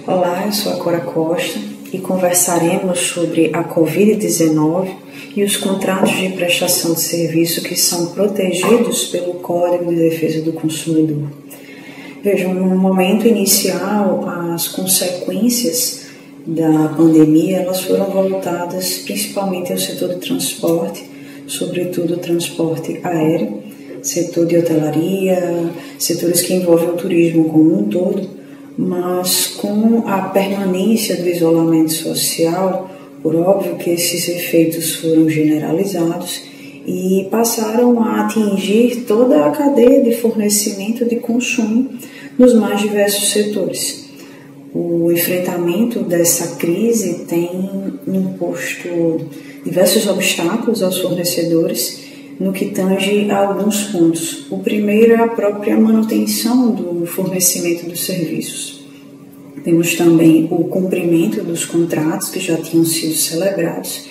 Olá, eu sou a Cora Costa e conversaremos sobre a Covid-19 e os contratos de prestação de serviço que são protegidos pelo Código de Defesa do Consumidor. Vejam, no momento inicial, as consequências da pandemia elas foram voltadas principalmente ao setor do transporte, sobretudo o transporte aéreo, setor de hotelaria, setores que envolvem o turismo como um todo. Mas com a permanência do isolamento social, por óbvio que esses efeitos foram generalizados e passaram a atingir toda a cadeia de fornecimento de consumo nos mais diversos setores. O enfrentamento dessa crise tem imposto diversos obstáculos aos fornecedores no que tange a alguns pontos. O primeiro é a própria manutenção do fornecimento dos serviços. Temos também o cumprimento dos contratos que já tinham sido celebrados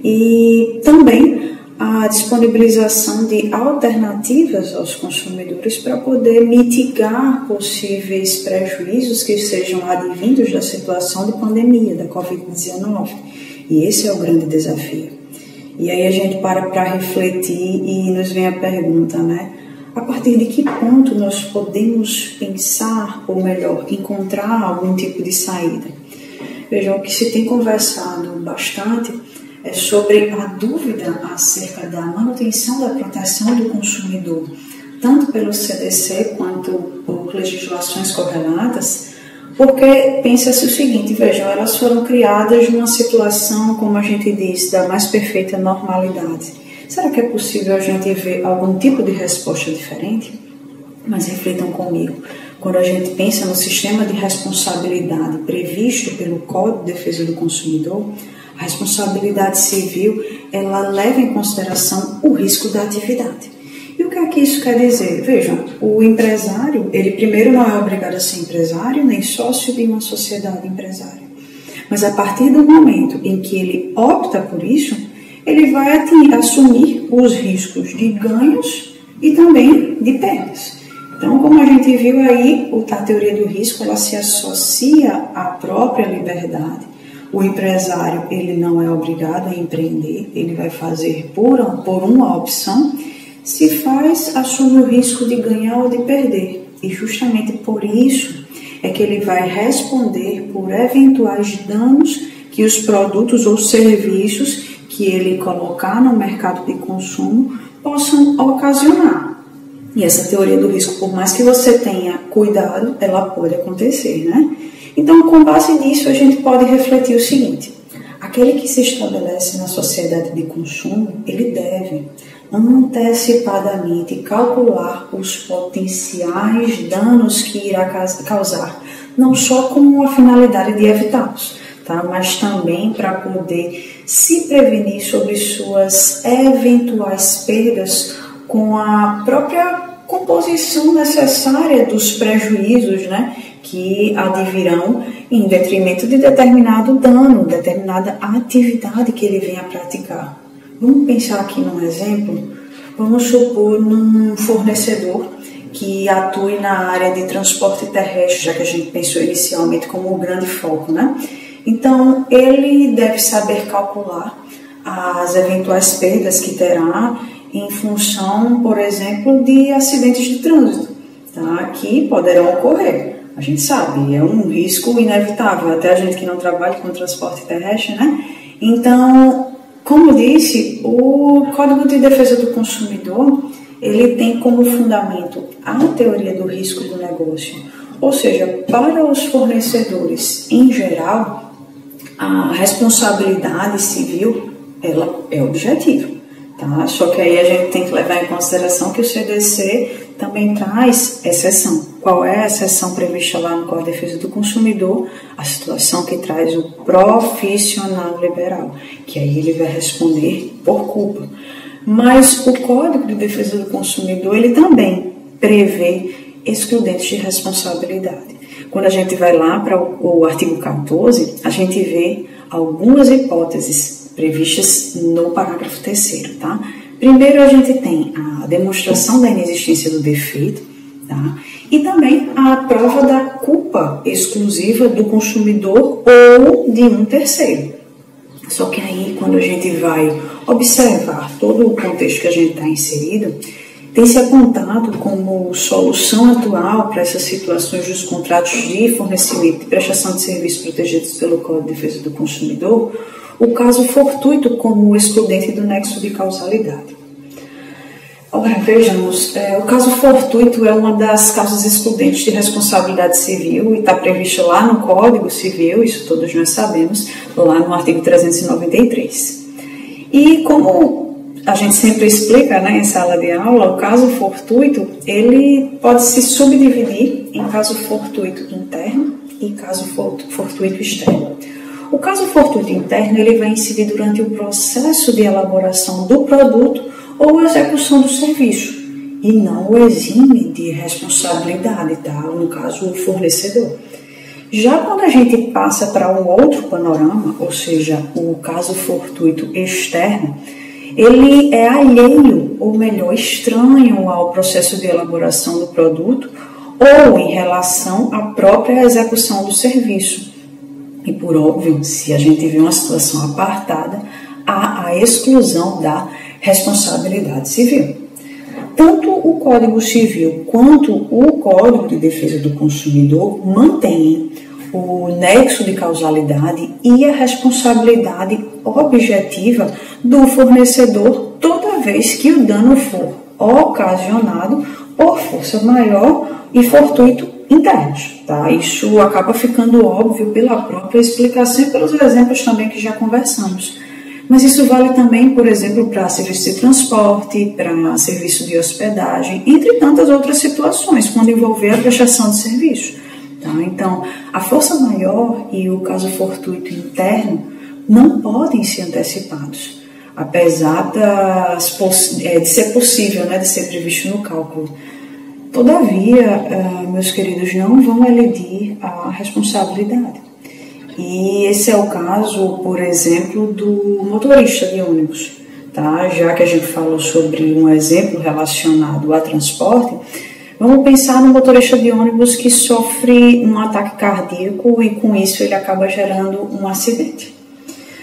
e também a disponibilização de alternativas aos consumidores para poder mitigar possíveis prejuízos que sejam advindos da situação de pandemia, da Covid-19. E esse é o grande desafio. E aí a gente para refletir e nos vem a pergunta, né? A partir de que ponto nós podemos pensar, ou melhor, encontrar algum tipo de saída? Vejam, o que se tem conversado bastante é sobre a dúvida acerca da manutenção da proteção do consumidor, tanto pelo CDC quanto por legislações correlatas, porque pensa-se o seguinte, vejam, elas foram criadas numa situação, como a gente diz, da mais perfeita normalidade. Será que é possível a gente ver algum tipo de resposta diferente? Mas reflitam comigo, quando a gente pensa no sistema de responsabilidade previsto pelo Código de Defesa do Consumidor, a responsabilidade civil, ela leva em consideração o risco da atividade. E o que é que isso quer dizer? Vejam, o empresário, ele primeiro não é obrigado a ser empresário, nem sócio de uma sociedade empresária. Mas a partir do momento em que ele opta por isso, ele vai assumir os riscos de ganhos e também de perdas. Então, como a gente viu aí, a teoria do risco, ela se associa à própria liberdade. O empresário, ele não é obrigado a empreender, ele vai fazer por uma opção. Se faz, assume o risco de ganhar ou de perder. E justamente por isso é que ele vai responder por eventuais danos que os produtos ou serviços que ele colocar no mercado de consumo possam ocasionar. E essa teoria do risco, por mais que você tenha cuidado, ela pode acontecer, né? Então, com base nisso, a gente pode refletir o seguinte: aquele que se estabelece na sociedade de consumo, ele deve antecipadamente calcular os potenciais danos que irá causar, não só com a finalidade de evitá-los, tá? Mas também para poder se prevenir sobre suas eventuais perdas com a própria composição necessária dos prejuízos, né, que advirão em detrimento de determinado dano, determinada atividade que ele venha a praticar. Vamos pensar aqui num exemplo, vamos supor num fornecedor que atue na área de transporte terrestre, já que a gente pensou inicialmente como um grande foco, né? Então, ele deve saber calcular as eventuais perdas que terá em função, por exemplo, de acidentes de trânsito, tá? Que poderão ocorrer. A gente sabe, é um risco inevitável, até a gente que não trabalha com transporte terrestre, né? Então, como disse, o Código de Defesa do Consumidor, ele tem como fundamento a teoria do risco do negócio. Ou seja, para os fornecedores em geral, a responsabilidade civil, ela é objetiva, tá? Só que aí a gente tem que levar em consideração que o CDC também traz exceção. Qual é a exceção prevista lá no Código de Defesa do Consumidor? A situação que traz o profissional liberal, que aí ele vai responder por culpa. Mas o Código de Defesa do Consumidor, ele também prevê excludentes de responsabilidade. Quando a gente vai lá para o artigo 14, a gente vê algumas hipóteses previstas no parágrafo 3º, tá? Primeiro, a gente tem a demonstração da inexistência do defeito, Tá? E também a prova da culpa exclusiva do consumidor ou de um terceiro. Só que aí, quando a gente vai observar todo o contexto que a gente está inserido, tem se apontado como solução atual para essas situações dos contratos de fornecimento e prestação de serviços protegidos pelo Código de Defesa do Consumidor, o caso fortuito como excludente do nexo de causalidade. Ora, vejamos, o caso fortuito é uma das causas excludentes de responsabilidade civil e está previsto lá no Código Civil, isso todos nós sabemos, lá no artigo 393. E como a gente sempre explica, né, em sala de aula, o caso fortuito, ele pode se subdividir em caso fortuito interno e caso fortuito externo. O caso fortuito interno, ele vai incidir durante o processo de elaboração do produto ou execução do serviço, e não o exime de responsabilidade, tá? No caso, o fornecedor. Já quando a gente passa para um outro panorama, ou seja, o caso fortuito externo, ele é alheio, ou melhor, estranho ao processo de elaboração do produto ou em relação à própria execução do serviço. E por óbvio, se a gente vê uma situação apartada, há a exclusão da responsabilidade civil. Tanto o Código Civil quanto o Código de Defesa do Consumidor mantêm o nexo de causalidade e a responsabilidade objetiva do fornecedor toda vez que o dano for ocasionado por força maior e fortuito internos. Tá? Isso acaba ficando óbvio pela própria explicação e pelos exemplos também que já conversamos. Mas isso vale também, por exemplo, para serviço de transporte, para serviço de hospedagem, entre tantas outras situações, quando envolver a prestação de serviço. Tá? Então, a força maior e o caso fortuito interno não podem ser antecipados, apesar de ser possível, né, de ser previsto no cálculo. Todavia, meus queridos, não vão elidir a responsabilidade. E esse é o caso, por exemplo, do motorista de ônibus. Tá? Já que a gente falou sobre um exemplo relacionado a transporte, vamos pensar no motorista de ônibus que sofre um ataque cardíaco e com isso ele acaba gerando um acidente.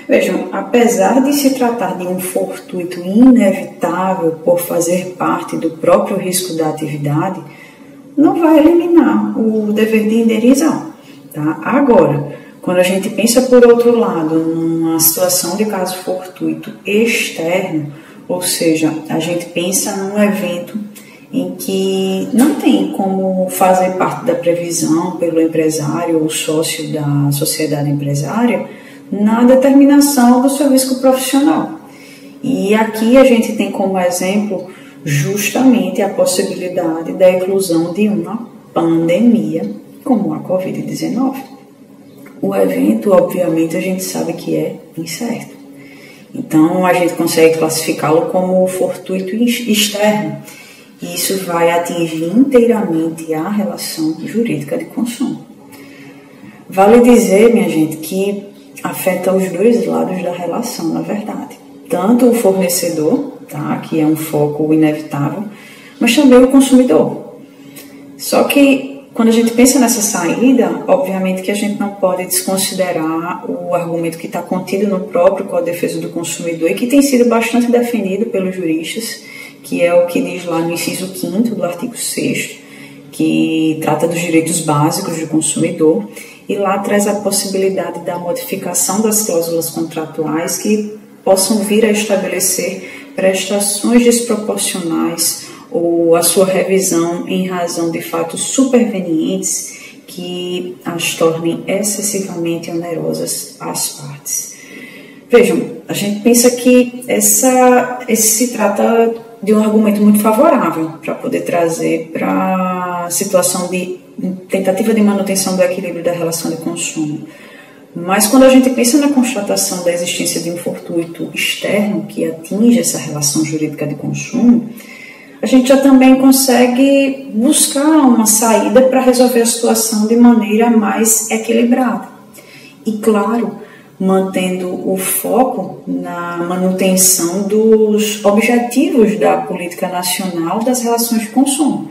Vejam, apesar de se tratar de um fortuito inevitável por fazer parte do próprio risco da atividade, não vai eliminar o dever de indenizar. Tá? Agora, quando a gente pensa, por outro lado, numa situação de caso fortuito externo, ou seja, a gente pensa num evento em que não tem como fazer parte da previsão pelo empresário ou sócio da sociedade empresária na determinação do seu risco profissional. E aqui a gente tem como exemplo justamente a possibilidade da eclosão de uma pandemia como a Covid-19. O evento, obviamente, a gente sabe que é incerto. Então, a gente consegue classificá-lo como fortuito externo. E isso vai atingir inteiramente a relação jurídica de consumo. Vale dizer, minha gente, que afeta os dois lados da relação, na verdade. Tanto o fornecedor, tá, que é um foco inevitável, mas também o consumidor. Só que, quando a gente pensa nessa saída, obviamente que a gente não pode desconsiderar o argumento que está contido no próprio Código de Defesa do Consumidor e que tem sido bastante defendido pelos juristas, que é o que diz lá no inciso 5º do artigo 6º, que trata dos direitos básicos do consumidor, e lá traz a possibilidade da modificação das cláusulas contratuais que possam vir a estabelecer prestações desproporcionais ou a sua revisão em razão de fatos supervenientes que as tornem excessivamente onerosas às partes. Vejam, a gente pensa que esse se trata de um argumento muito favorável para poder trazer para a situação de tentativa de manutenção do equilíbrio da relação de consumo. Mas quando a gente pensa na constatação da existência de um fortuito externo que atinge essa relação jurídica de consumo, a gente já também consegue buscar uma saída para resolver a situação de maneira mais equilibrada. E, claro, mantendo o foco na manutenção dos objetivos da política nacional das relações de consumo.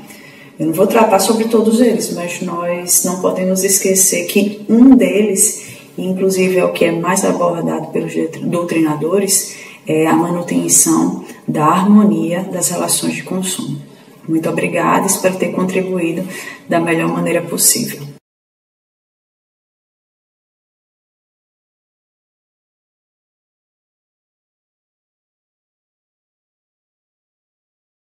Eu não vou tratar sobre todos eles, mas nós não podemos esquecer que um deles, inclusive é o que é mais abordado pelos doutrinadores, é a manutenção da harmonia das relações de consumo. Muito obrigada, espero ter contribuído da melhor maneira possível.